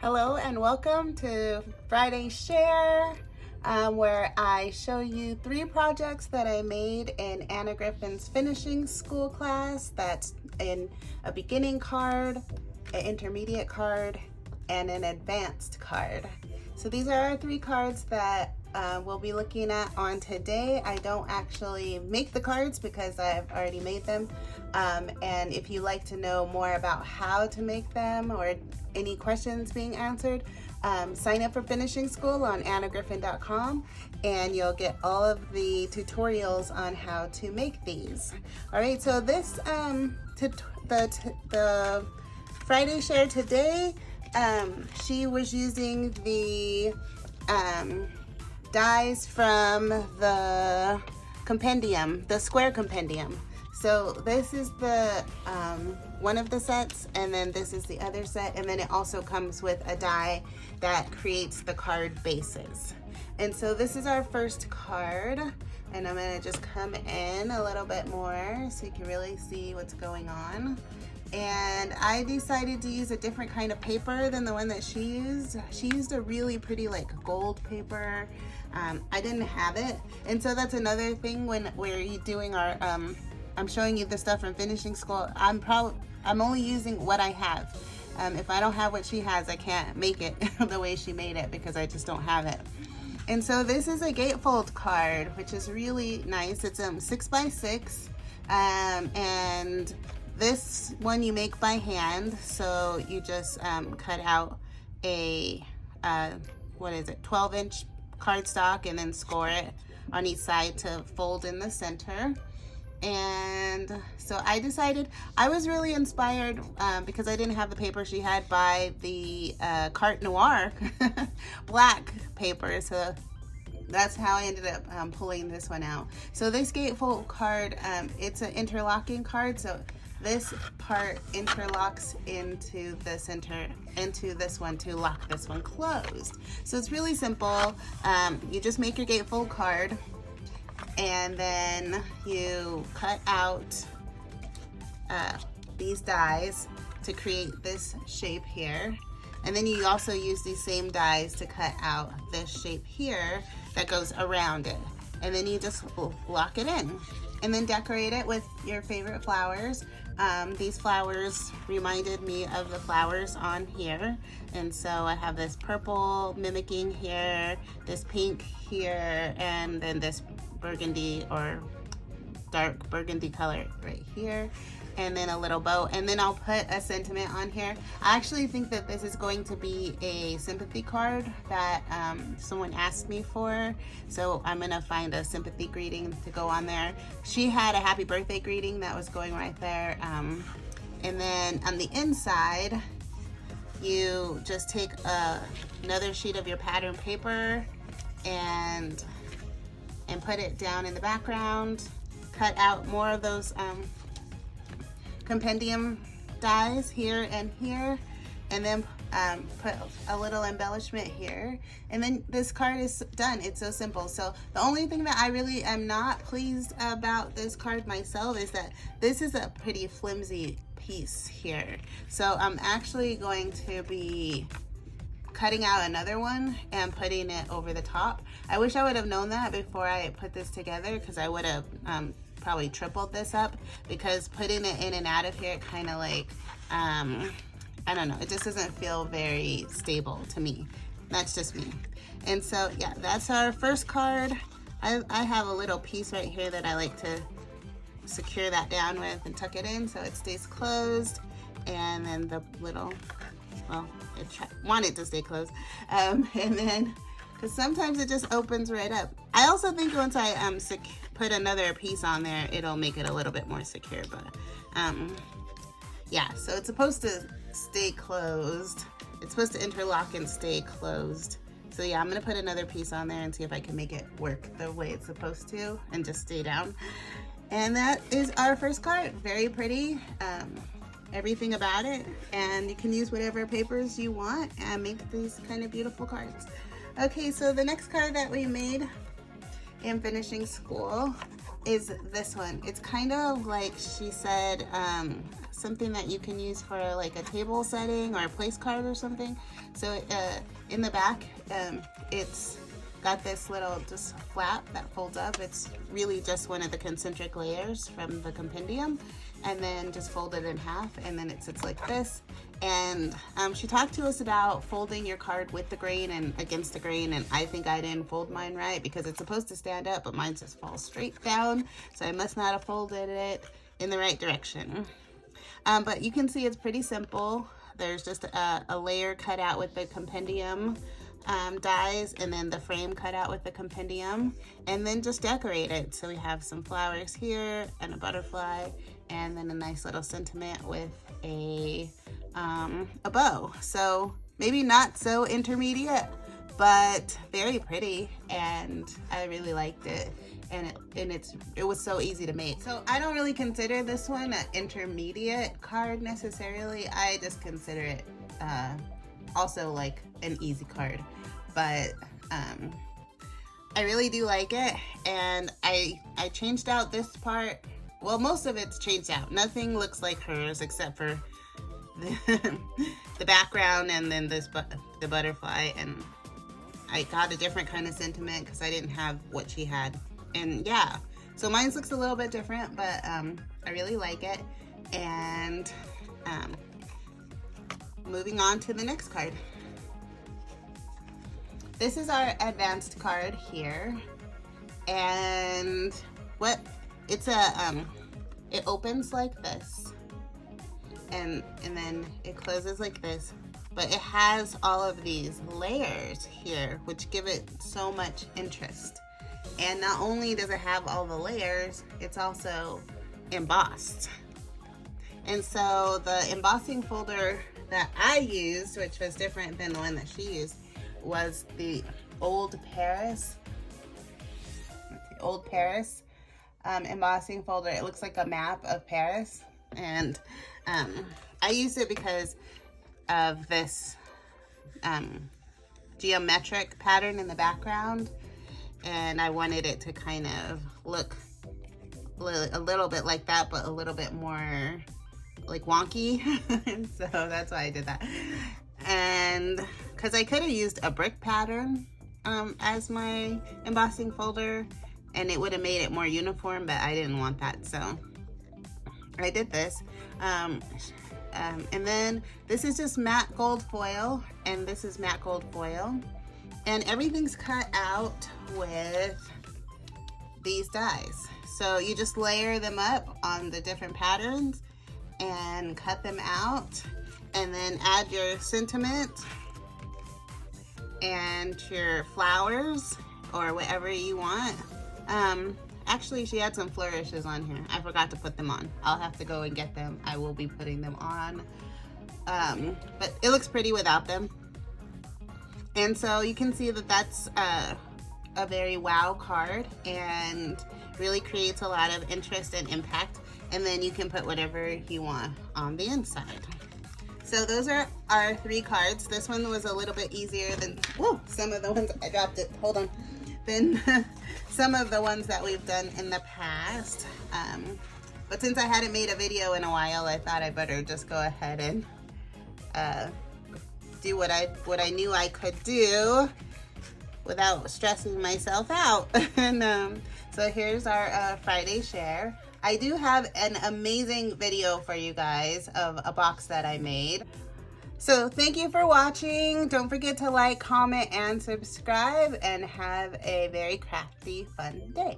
Hello and welcome to Friday Share, where I show you 3 projects that I made in Anna Griffin's finishing school class. That's in a beginning card, an intermediate card, and an advanced card. So these are our 3 cards that we'll be looking at on today. I don't actually make the cards because I've already made them. And if you'd like to know more about how to make them or any questions being answered, sign up for finishing school on annagriffin.com and you'll get all of the tutorials on how to make these. All right, so this the Friday Share today, she was using the dies from the Compendium, the square Compendium. So this is the one of the sets, and then this is the other set, and then it also comes with a die that creates the card bases. And so this is our first card, and I'm gonna just come in a little bit more so you can really see what's going on. And I decided to use a different kind of paper than the one that she used. She used a really pretty like gold paper. I didn't have it, and so that's another thing when we're doing our I'm showing you the stuff from finishing school. I'm only using what I have. If I don't have what she has, I can't make it the way she made it because I just don't have it. And so this is a Gatefold card, which is really nice. It's 6x6, and this one you make by hand. So you just cut out a 12-inch cardstock and then score it on each side to fold in the center. And so I decided, I was really inspired because I didn't have the paper she had, by the Carte Noir black paper. So that's how I ended up pulling this one out. So this Gatefold card, it's an interlocking card. So this part interlocks into the center, into this one to lock this one closed. So it's really simple. You just make your Gatefold card, and then you cut out these dies to create this shape here. And then you also use these same dies to cut out this shape here that goes around it. And then you just lock it in and then decorate it with your favorite flowers. These flowers reminded me of the flowers on here. And so I have this purple mimicking here, this pink here, and then this burgundy or dark burgundy color right here, and then a little bow, and then I'll put a sentiment on here. I actually think that this is going to be a sympathy card that someone asked me for, so I'm gonna find a sympathy greeting to go on there. She had a happy birthday greeting that was going right there, and then on the inside you just take another sheet of your pattern paper and put it down in the background. Cut out more of those Compendium dies here and here, and then put a little embellishment here, and then this card is done. It's so simple. So the only thing that I really am not pleased about this card myself is that this is a pretty flimsy piece here. So I'm actually going to be cutting out another one and putting it over the top. I wish I would have known that before I put this together, because I would have probably tripled this up, because putting it in and out of here kind of like, I don't know, it just doesn't feel very stable to me. That's just me. And so yeah, that's our first card. I have a little piece right here that I like to secure that down with and tuck it in so it stays closed. And then the little, well, it wanted to stay closed. And then, because sometimes it just opens right up. I also think once I put another piece on there, it'll make it a little bit more secure. But yeah, so it's supposed to stay closed. It's supposed to interlock and stay closed. So yeah, I'm gonna put another piece on there and see if I can make it work the way it's supposed to and just stay down. And that is our first card. Very pretty. Everything about it, and you can use whatever papers you want and make these kind of beautiful cards. Okay, so the next card that we made in finishing school is this one. It's kind of like she said, something that you can use for like a table setting or a place card or something. So in the back, it's got this little just flap that folds up. It's really just one of the concentric layers from the Compendium, and then just fold it in half, and then it sits like this. And she talked to us about folding your card with the grain and against the grain, and I think I didn't fold mine right because it's supposed to stand up, but mine just falls straight down, so I must not have folded it in the right direction. But you can see it's pretty simple. There's just a layer cut out with the Compendium dies, and then the frame cut out with the Compendium, and then just decorate it. So we have some flowers here and a butterfly, and then a nice little sentiment with a bow. So maybe not so intermediate, but very pretty, and I really liked it. And it was so easy to make. So I don't really consider this one an intermediate card necessarily. I just consider it also like an easy card, but I really do like it. And I changed out this part. Well, most of it's changed out. Nothing looks like hers except for the background and then the butterfly. And I got a different kind of sentiment because I didn't have what she had. And yeah, so mine looks a little bit different, but I really like it. And moving on to the next card. This is our advanced card here, and it opens like this, and then it closes like this, but it has all of these layers here which give it so much interest. And not only does it have all the layers, it's also embossed. And so the embossing folder that I used, which was different than the one that she used, was the Old Paris. Embossing folder. It looks like a map of Paris, and I used it because of this geometric pattern in the background, and I wanted it to kind of look a little bit like that, but a little bit more like wonky. So that's why I did that. And because I could have used a brick pattern as my embossing folder, and it would have made it more uniform, but I didn't want that, so I did this. And then this is just matte gold foil, and this is matte gold foil, and everything's cut out with these dies. So you just layer them up on the different patterns and cut them out, and then add your sentiment and your flowers or whatever you want. Actually, she had some flourishes on here. I forgot to put them on. I'll have to go and get them. I will be putting them on. But it looks pretty without them. And so you can see that that's a very wow card, and really creates a lot of interest and impact. And then you can put whatever you want on the inside. So those are our 3 cards. This one was a little bit easier than some of the ones, I dropped it, hold on, than some of the ones that we've done in the past. But since I hadn't made a video in a while, I thought I better just go ahead and do what I knew I could do without stressing myself out. And so here's our Friday share. I do have an amazing video for you guys of a box that I made. So thank you for watching. Don't forget to like, comment, and subscribe, and have a very crafty, fun day.